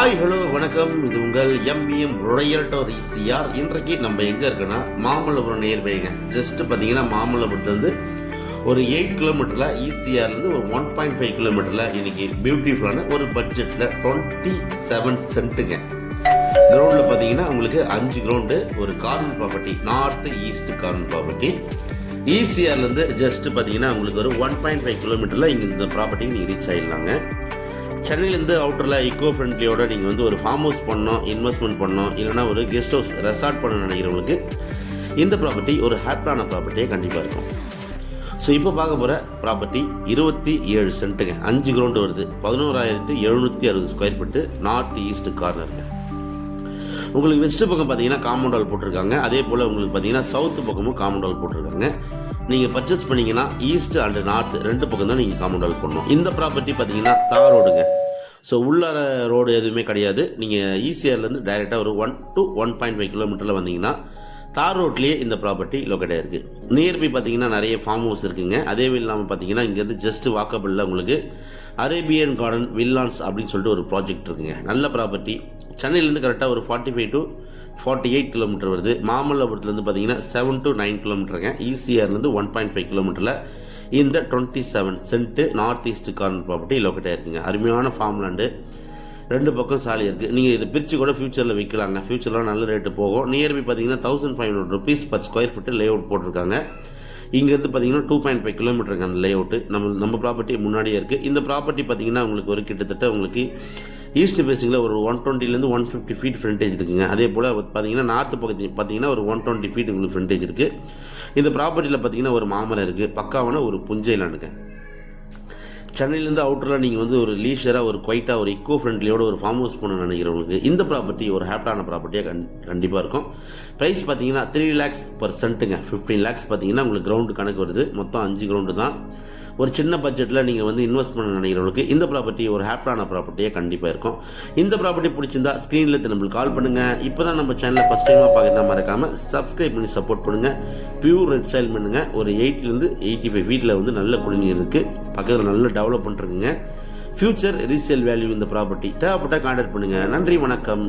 Hi hello வணக்கம். இது உங்கள் எம்இஎம் ரொயல்டோர் இசிஆர். இன்றைக்கு நம்ம எங்கே இருக்குன்னா மாமல்லபுரம் நியர்பைங்க. ஜஸ்ட் பார்த்தீங்கன்னா மாமல்லபுரத்துலேருந்து ஒரு 8 கிலோமீட்டரில் இசிஆர்லேருந்து ஒரு 1.5 கிலோமீட்டரில் இன்றைக்கி பியூட்டிஃபுல்லான ஒரு பட்ஜெட்டில் 27 சென்ட்டுங்க. கிரவுண்டில் பார்த்தீங்கன்னா உங்களுக்கு 5 கிரவுண்டு, ஒரு corner property, north east corner property. இசிஆர்லேருந்து ஜஸ்ட்டு பார்த்தீங்கன்னா உங்களுக்கு ஒரு 1.5 கிலோமீட்டரில் இங்கே இந்த ப்ராப்பர்ட்டிக்கு நீங்கள் ரீச் ஆகிடலாங்க. சென்னையிலேருந்து அவுட்டரில் ஈக்கோ ஃப்ரெண்ட்லியோட நீங்கள் வந்து ஒரு ஃபார்ம் ஹவுஸ் பண்ணணும், இன்வெஸ்ட்மெண்ட் பண்ணணும், இல்லைனா ஒரு கெஸ்ட் ஹவுஸ் ரெசார்ட் பண்ணணும்னு நினைக்கிறவங்களுக்கு இந்த ப்ராப்பர்ட்டி ஒரு ஹாப்பியான ப்ராப்பர்ட்டியே கண்டிப்பாக இருக்கும். ஸோ இப்போ பார்க்க போகிற ப்ராப்பர்ட்டி 27 சென்ட்டுங்க. 5 கிரவுண்டு வருது, 11,760 ஸ்கொயர் ஃபீட்டு, நார்த் ஈஸ்ட் கார்னருங்க. உங்களுக்கு வெஸ்ட்டு பக்கம் பார்த்தீங்கன்னா காம்பவுண்ட் வால் போட்டிருக்காங்க. அதே போல் உங்களுக்கு பார்த்தீங்கன்னா சவுத்து பக்கமும் காம்பவுண்ட் வால் போட்டிருக்காங்க. நீங்கள் பர்ச்சேஸ் பண்ணிங்கன்னா ஈஸ்ட் அண்ட் நார்த் 2 பக்கம் தான் நீங்கள் காம்பவுண்ட் வால் பண்ணணும். இந்த ப்ராப்பர்ட்டி பார்த்தீங்கன்னா தார் ரோடுங்க. ஸோ உள்ளார ரோடு எதுவுமே கிடையாது. நீங்கள் இசிஆர்லேருந்து டைரெக்டாக ஒரு 1 to 1.5 கிலோமீட்டரில் வந்தீங்கன்னா தார் ரோட்லேயே இந்த ப்ராப்பர்ட்டி லொக்கேட்டாக இருக்குது. நியர்பை பார்த்தீங்கன்னா நிறைய ஃபார்ம் ஹவுஸ் இருக்குங்க. அதே இல்லாமல் பார்த்தீங்கன்னா இங்கேருந்து ஜஸ்ட் வாக்கபிளில் உங்களுக்கு அரேபியன் கார்டன் வில்லான்ஸ் அப்படின்னு சொல்லிட்டு ஒரு ப்ராஜெக்ட் இருக்குங்க. நல்ல ப்ராப்பர்ட்டி. சென்னையிலேருந்து கரெக்டாக ஒரு 45 to 48 கிலோமீட்டர் வருது. மாமல்லபுரத்துலேருந்து பார்த்தீங்கன்னா 7 to 9 கிலோமீட்டருங்க. இசிஆர்லேருந்து 1.5 கிலோமீட்டரில் இந்த 27 cent north east corner property லொக்கேட்டாக இருக்குங்க. அருமையான ஃபார்ம் லேண்டு, 2 பக்கம் சாலை இருக்குது. நீங்கள் இதை பிரித்து கூட ஃபியூச்சரில் விற்கலாங்க. ஃபியூச்சரில் நல்ல ரேட்டு போகும். நியர்பை பார்த்தீங்கன்னா 1500 rupees per square feet lay out போட்டிருக்காங்க. இங்கேருந்து பார்த்தீங்கன்னா 2.5 கிலோமீட்டருங்க அந்த லே அவுட்டு. நம்ம ப்ராப்பர்ட்டி முன்னாடியே இருக்குது. இந்த ப்ராப்பர்ட்டி பார்த்தீங்கன்னா உங்களுக்கு ஒரு கிட்டத்தட்ட உங்களுக்கு ஈஸ்ட் பேசிங்கில் ஒரு 120 150 ஃபீட் ஃப்ரண்டேஜ் இருக்குங்க. அதே போல் பார்த்தீங்கன்னா நார்த்து பக்கத்து பார்த்தீங்கன்னா ஒரு 120 ஃபீட் உங்களுக்கு ஃப்ரண்டேஜ் இருக்குது. இந்த ப்ராப்பர்ட்டியில் பார்த்தீங்கன்னா ஒரு மாமரம் இருக்குது. பக்காவான ஒரு புஞ்சை லேண்டுங்க. சென்னையிலேருந்து அவுட்டரில் நீங்கள் வந்து ஒரு லீஷராக, ஒரு குவைட்டாக, ஒரு இக்கோ ஃப்ரெண்ட்லியோட ஒரு ஃபார்ம் ஹவுஸ் பண்ண நினைக்கிறவங்களுக்கு இந்த ப்ராப்பர்ட்டி ஒரு ஹாப்பியான ப்ராப்பர்ட்டியாக கண்டிப்பாக இருக்கும். ப்ரைஸ் பார்த்தீங்கன்னா 3 lakhs per சென்ட்டுங்க. 15 lakhs பார்த்தீங்கன்னா உங்களுக்கு கிரவுண்டு கணக்கு வருது. மொத்தம் 5 கிரவுண்டு தான். ஒரு சின்ன பட்ஜெட்டில் நீங்கள் வந்து இன்வெஸ்ட் பண்ண நினைக்கிறவங்களுக்கு இந்த ப்ராப்பர்ட்டி ஒரு ஹாப்பியான ப்ராப்பர்ட்டியாக கண்டிப்பாக இருக்கும். இந்த ப்ராப்பர்ட்டி பிடிச்சிருந்தா ஸ்க்ரீனில் நம்மளுக்கு கால் பண்ணுங்கள். இப்போ தான் நம்ம சேனலில் ஃபஸ்ட் டைமாக பார்க்குறதா மறக்காமல் சப்ஸ்கிரைப் பண்ணி சப்போர்ட் பண்ணுங்கள். பியூர் ரெட் சாயில் பண்ணுங்கள். ஒரு 80 to 85 ஃபீட்டில் வந்து நல்ல குடிநீர் இருக்குது. பக்கத்தில் நல்ல டெவலப் பண்ணிருக்குங்க. ஃபியூச்சர் ரீசேல் வேல்யூ இந்த ப்ராப்பர்ட்டி தேவைப்பட்டால் கான்டாக்ட் பண்ணுங்கள். நன்றி, வணக்கம்.